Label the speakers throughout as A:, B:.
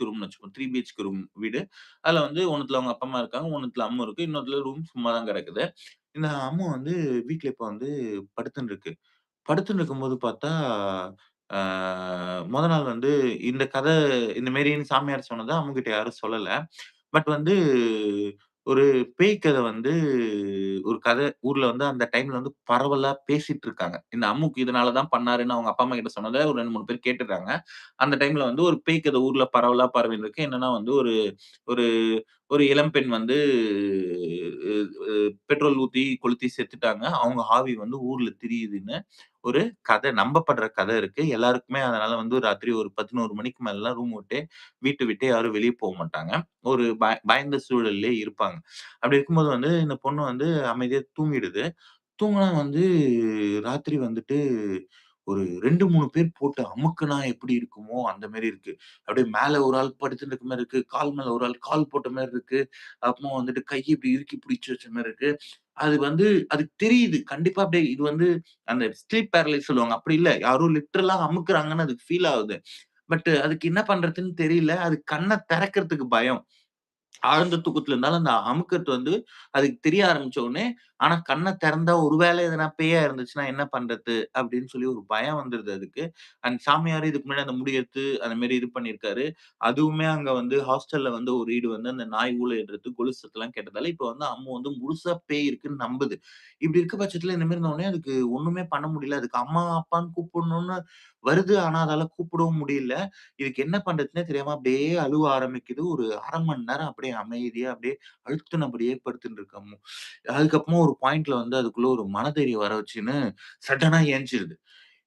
A: BHK ரூம்னு வச்சுக்கோங்க. 3 BHK room வீடு. அதுல வந்து ஒண்ணுத்துல அவங்க அப்பா, அம்மா இருக்காங்க. ஒண்ணுத்துல அம்மு இருக்கு. இன்னொருத்துல ரூம் சும்மா தான் கிடக்குது. இந்த அம்மு வந்து வீட்ல இப்ப வந்து படுத்துன்னு இருக்கு. படுத்துன்னு இருக்கும்போது பார்த்தா, ஆ மொத நாள் வந்து இந்த இந்த மாரின்னு சாமியார் சொன்னத அம்முகிட்ட யாரும் சொல்லல. பட் வந்து ஒரு பேய் கத வந்து ஒரு ஊர்ல வந்து அந்த டைம்ல வந்து பரவலா பேசிட்டு இருக்காங்க. இந்த அம்முக்கு இதனால தான் பண்ணாருன்னு அவங்க அப்பா, அம்மா கிட்ட சொன்னத ஒரு 2, 3 பேர் கேட்டுருக்காங்க. அந்த டைம்ல வந்து ஒரு பேய் கத ஊர்ல பரவலா பரவின்னு இருக்கு. என்னன்னா வந்து ஒரு ஒரு ஒரு இளம்பெண் வந்து அ அ பெட்ரோல் ஊத்தி கொளுத்தி செத்துட்டாங்க. அவங்க ஆவி வந்து ஊர்ல திரியுதுன்னு ஒரு நம்பப்படுற கதை இருக்கு. எல்லாருக்குமே அதனால வந்து ராத்திரி ஒரு 11 மணிக்கு மேலலாம் வீட்ட விட்டு யாரும் வெளிய மாட்டாங்க. ஒரு பயந்த சூழல்லயே இருப்பாங்க. அப்படி இருக்கும்போது வந்து இந்த பொண்ணு வந்து அமைதியா தூங்கிடுது. தூங்குனா வந்து ராத்திரி வந்துட்டு ஒரு 2, 3 பேர் போட்டு அமுக்குனா எப்படி இருக்குமோ, அந்த மாரி இருக்கு. அப்படியே மேல ஒரு ஆள் படுத்துட்டு இருக்க மாரி இருக்கு. கால் மேல ஒரு ஆள் கால் போட்ட மாரி இருக்கு. அப்புறமா வந்துட்டு கைய இப்படி இறுக்கி பிடிச்சு வச்ச மாரி இருக்கு. அது வந்து அதுக்கு தெரியுது. கண்டிப்பா அப்படியே இது வந்து அந்த ஸ்லீப் பேரலைஸ் சொல்லுவாங்க. அப்படி இல்ல. யாரோ லிட்டரலா அமுக்குறாங்கன்னு அதுக்கு ஃபீல் ஆகுது. பட் அதுக்கு என்ன பண்றதுன்னு தெரியல. அது கண்ண திறக்கறதுக்கு பயம். ஆழ்ந்த தூக்கத்துல இருந்தாலும் அந்த அமுக்கத்த வந்து அதுக்கு தெரிய ஆரம்பிச்ச உடனே, ஆனா கண்ண திறந்தா ஒருவேளை எதனா பேயா இருந்துச்சுன்னா என்ன பண்றது? அப்படின்னு சொல்லி ஒரு பயம் வந்துருது அதுக்கு. அண்ட் சாமியாரு இதுக்கு முன்னாடி அந்த முடி எடுத்து அந்த மாரி இது பண்ணியிருக்காரு. அதுவுமே அங்க வந்து ஹாஸ்டல்ல வந்து ஒரு ஈடு வந்து அந்த நாய் ஊளையிடுறது, கொலுசு சத்தம்லாம் கேட்டதால, இப்ப வந்து அம்மு வந்து முழுசா பேய் இருக்குன்னு நம்புது. இப்படி இருக்க பட்சத்துல இந்த மாரி இருந்த உடனே அதுக்கு ஒண்ணுமே பண்ண முடியல. அதுக்கு அம்மா, அப்பான்னு கூப்பிடணும்னு வருது. ஆனா அதால கூப்பிடவும் முடியல. இதுக்கு என்ன பண்றதுன்னே தெரியாம அப்படியே அழுவ ஆரம்பிக்குது. ஒரு 1/2 மணி நேரம் அப்படியே அமைதியா அப்படியே அழுத்துனபடியே படுத்துட்டு இருக்கு அம்மு. அதுக்கப்புறமா ஒரு பாயிண்ட்ல வந்து அதுக்குள்ள ஒரு மனதைரியம் வர வச்சுன்னு சடனா எந்திச்சிருது.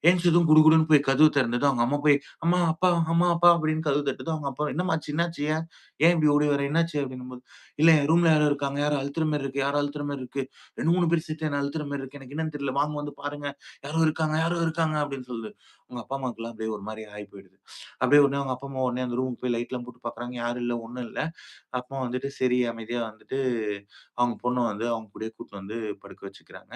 A: எந்திச்சதும் குடுகுடுன்னு போய் கதவு திறந்ததும் அவங்க அம்மா போய், "அம்மா, அப்பா, அம்மா, அப்பா" அப்படின்னு கதவு தட்டுது. அவங்க அப்பா, "என்னம்மாச்சு? என்னாச்சு? ஏன்? ஏன் இப்படி ஓடி வர? என்னாச்சு?" அப்படின்னும்போது, "இல்ல என் ரூம்ல யாரோ இருக்காங்க. யாரோ அழுத்துற மாரி இருக்கு. யாரோ அழுத்துற மாரி இருக்கு. 2, 3 பேர் சேர்த்து என்ன அழுத்துற மாரி இருக்கு. எனக்கு என்னன்னு தெரியல. வாங்க வந்து பாருங்க. யாரோ இருக்காங்க, யாரோ இருக்காங்க" அப்படின்னு சொல்லுது. அவங்க அப்பா, அம்மாவுக்குலாம் அப்படியே ஒரு மாரி ஆயி போயிடுது. அப்படியே உடனே அவங்க அப்பா, அம்மா உடனே அந்த ரூமுக்கு போய் லைட்லாம் போட்டு பார்க்குறாங்க. யாரும் இல்ல, ஒண்ணும் இல்ல. அப்புறமா வந்துட்டு சரி அமைதியா வந்துட்டு அவங்க பொண்ண வந்து அவங்க கூடயே கூட்டிட்டு வந்து படுக்க வச்சுக்கிறாங்க.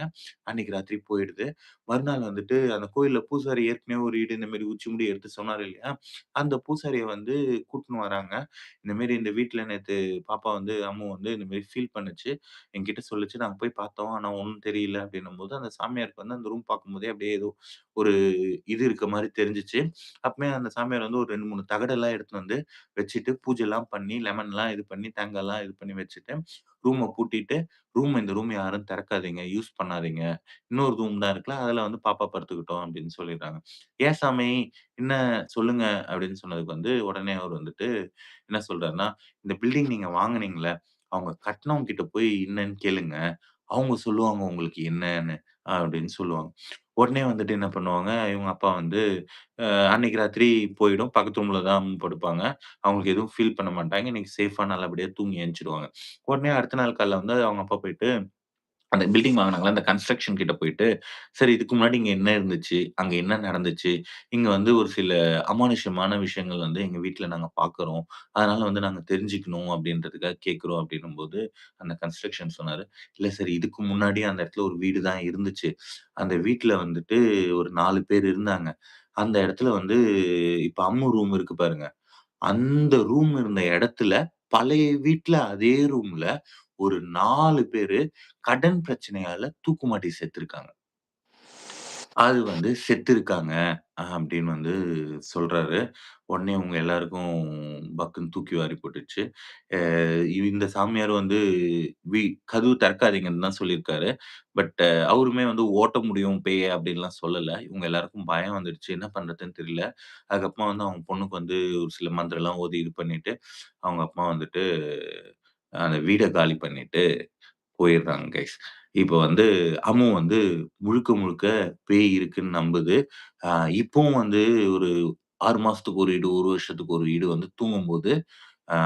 A: அன்னைக்கு ராத்திரி போயிடுது. மறுநாள் வந்துட்டு அந்த கோயில்ல பூசாரி ஏற்கனவே ஒரு ஈடு இந்த மாரி உச்சி முடி எடுத்து சொன்னாரு இல்லையா? அந்த பூசாரிய வந்து கூட்டின்னு வராங்க. இந்த மாரி இந்த வீட்ல நேத்து பாப்பா வந்து அம்மு வந்து இந்த மாரி ஃபீல் பண்ணுச்சு. என்கிட்ட சொல்லுச்சு. நாங்க போய் பார்த்தோம். ஆனா ஒண்ணும் தெரியல அப்டின்னும்போது, அந்த சாமியாருக்கு வந்து அந்த ரூம் பார்க்கும்போதே அப்படியே ஏதோ ஒரு இது இருக்க மாரி தெரிஞ்சுச்சு. அப்பவே அந்த சாமியார் வந்து ஒரு 2, 3 தகடெல்லாம் எடுத்துட்டு வந்து வச்சுட்டு, பூஜைலாம் பண்ணி, லெமன்லாம் இது பண்ணி, தேங்காய்லாம் இது பண்ணி வச்சுட்டு, ரூம பூட்டிட்டு, இந்த ரூம் யாரும் திறக்காதீங்க, யூஸ் பண்ணாதீங்க. இன்னொரு ரூம் தான் இருக்குல்ல, அதுல வந்து பாப்பா படுத்துக்கட்டும் அப்படின்னு சொல்லிடுறாங்க. "ஏன் சாமி, என்ன சொல்லுங்க" அப்படின்னு சொன்னதுக்கு வந்து, உடனே அவரு வந்துட்டு என்ன சொல்றாருன்னா, "இந்த பில்டிங் நீங்க வாங்குனீங்கல்ல, அவங்க கட்டுனவங்க கிட்ட போய் என்னன்னு கேளுங்க. அவங்க சொல்லுவாங்க உங்களுக்கு என்னன்னு" அப்படின்னு சொல்லுவாங்க. உடனே வந்துட்டு என்ன பண்ணுவாங்க, இவங்க அப்பா வந்து அன்னைக்கு ராத்திரி போயிடும். பக்கத்து ரூம்ல தான் படுப்பாங்க. அவங்களுக்கு எதுவும் ஃபீல் பண்ண மாட்டாங்க. இன்னைக்கு சேஃபா நல்லபடியா தூங்கி எந்திரிச்சுருவாங்க. உடனே அடுத்த நாள் காலைல வந்து அவங்க அப்பா போயிட்டு அந்த பில்டிங் வாங்குனாங்கல்ல, அந்த கன்ஸ்ட்ரக்ஷன் கிட்ட போயிட்டு, "சரி இதுக்கு முன்னாடி இங்க என்ன இருந்துச்சு? அங்க என்ன நடந்துச்சு? இங்க வந்து ஒரு சில அமானுஷ்யமான விஷயங்கள் வந்து எங்க வீட்ல நாங்க பார்க்குறோம். அதனால வந்து நாங்க தெரிஞ்சுக்கணும் அப்படின்றதுக்காக கேட்கிறோம்." அப்படின்னும்போது, அந்த கன்ஸ்ட்ரக்ஷன் சொன்னாரு, "இல்ல சார் இதுக்கு முன்னாடி அந்த இடத்துல ஒரு வீடு தான் இருந்துச்சு. அந்த வீட்ல வந்துட்டு ஒரு 4 பேர் இருந்தாங்க. அந்த இடத்துல வந்து இப்ப அம்மு ரூம் இருக்கு பாருங்க. அந்த ரூம் இருந்த இடத்துல, பழைய வீட்ல அதே ரூம்ல ஒரு 4 பேரு கடன் பிரச்சனையால தூக்குமாட்டி செத்துருக்காங்க. அது வந்து செத்துருக்காங்க அப்படின்னு வந்து சொல்றாரு. உடனே உங்க எல்லாருக்கும் பக்குன்னு தூக்கி வாரி போட்டுருச்சு. அ இந்த சாமியார் வந்து வி கதவு திறக்காதீங்கன்னு தான் சொல்லியிருக்காரு. பட் அவருமே வந்து ஓட்ட முடியும் பேய அப்படின்லாம் சொல்லல. இவங்க எல்லாருக்கும் பயம் வந்துடுச்சு. என்ன பண்றதுன்னு தெரியல. அதுக்கப்புறமா வந்து அவங்க பொண்ணுக்கு வந்து ஒரு சில மந்திரம்லாம் ஓதி இது பண்ணிட்டு, அவங்க அப்பா வந்துட்டு அந்த வீட காலி பண்ணிட்டு போயிடுறாங்க கைஸ். இப்ப வந்து அம்மு வந்து முழுக்க முழுக்க பேய் இருக்குன்னு நம்புது. அ இப்பவும் வந்து ஒரு 6 மாசத்துக்கு ஒரு ஈடு, 1 வருஷத்துக்கு ஒரு ஈடு வந்து தூங்கும்போது,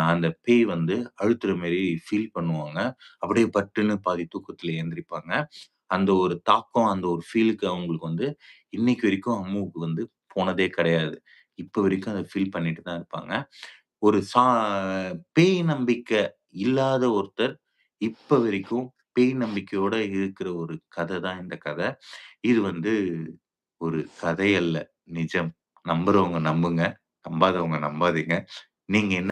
A: அந்த பேய் வந்து அழுத்துற மாரி ஃபீல் பண்ணுவாங்க. அப்படியே பட்டுன்னு பாதி தூக்கத்துல எந்திரிப்பாங்க. அந்த ஒரு தாக்கம், அந்த ஒரு ஃபீலுக்கு அவங்களுக்கு வந்து இன்னைக்கு வரைக்கும் அம்முவுக்கு வந்து போனதே கிடையாது. இப்ப வரைக்கும் அத ஃபீல் பண்ணிட்டு தான் இருப்பாங்க. ஒரு பேய் நம்பிக்கை இல்லாத ஒருத்தர், இப்ப வரைக்கும் பேய் நம்பிக்கையோட இருக்கிற ஒரு கதை தான் இந்த கதை. இது வந்து ஒரு கதை அல்ல, நிஜம். நம்புறவங்க நம்புங்க, நம்பாதவங்க நம்பாதீங்க. நீங்க என்ன